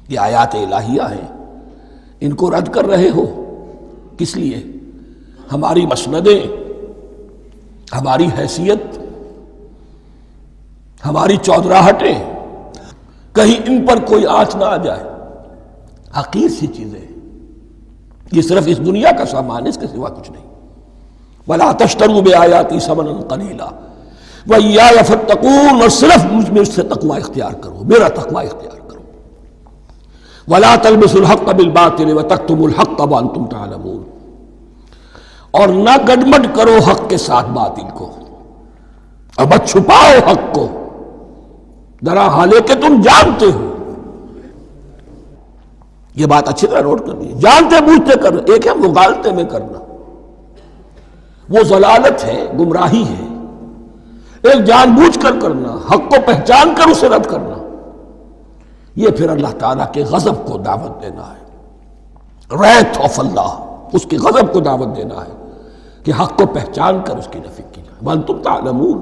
یہ آیات الہیہ ہیں، ان کو رد کر رہے ہو کس لیے؟ ہماری مسندیں، ہماری حیثیت، ہماری چودراہٹیں، کہیں ان پر کوئی آنچ نہ آ جائے۔ حقیر سی چیزیں، یہ صرف اس دنیا کا سامان، اس کے سوا کچھ نہیں۔ وَلَا تَشْتَرُوا بِآيَاتِي ثَمَنًا قَلِيلًا وَإِيَّايَ فَاتَّقُونِ، اور صرف مجھ سے تقوی اختیار کرو، میرا تقوی اختیار کرو۔ وَلَا تَلْبِسُوا الْحَقَّ بِالْبَاطِلِ وَتَكْتُمُوا الْحَقَّ وَأَنْتُمْ تَعْلَمُونَ، اور نہ گڈمڈ کرو حق کے ساتھ باطل کو، اور مت چھپاؤ حق کو، ذرا حالے کہ تم جانتے ہو۔ یہ بات اچھی طرح نوٹ کرنی ہے، جانتے بوجھتے کرنا، ایک ہے مغالطے میں کرنا، وہ ضلالت ہے، گمراہی ہے۔ ایک جان بوجھ کر کرنا، حق کو پہچان کر اسے رد کرنا، یہ پھر اللہ تعالیٰ کے غضب کو دعوت دینا ہے، wrath of اللہ، اس کے غضب کو دعوت دینا ہے کہ حق کو پہچان کر اس کی نفی کی جائے۔ وَأَنْتُمْ تَعْلَمُونَ،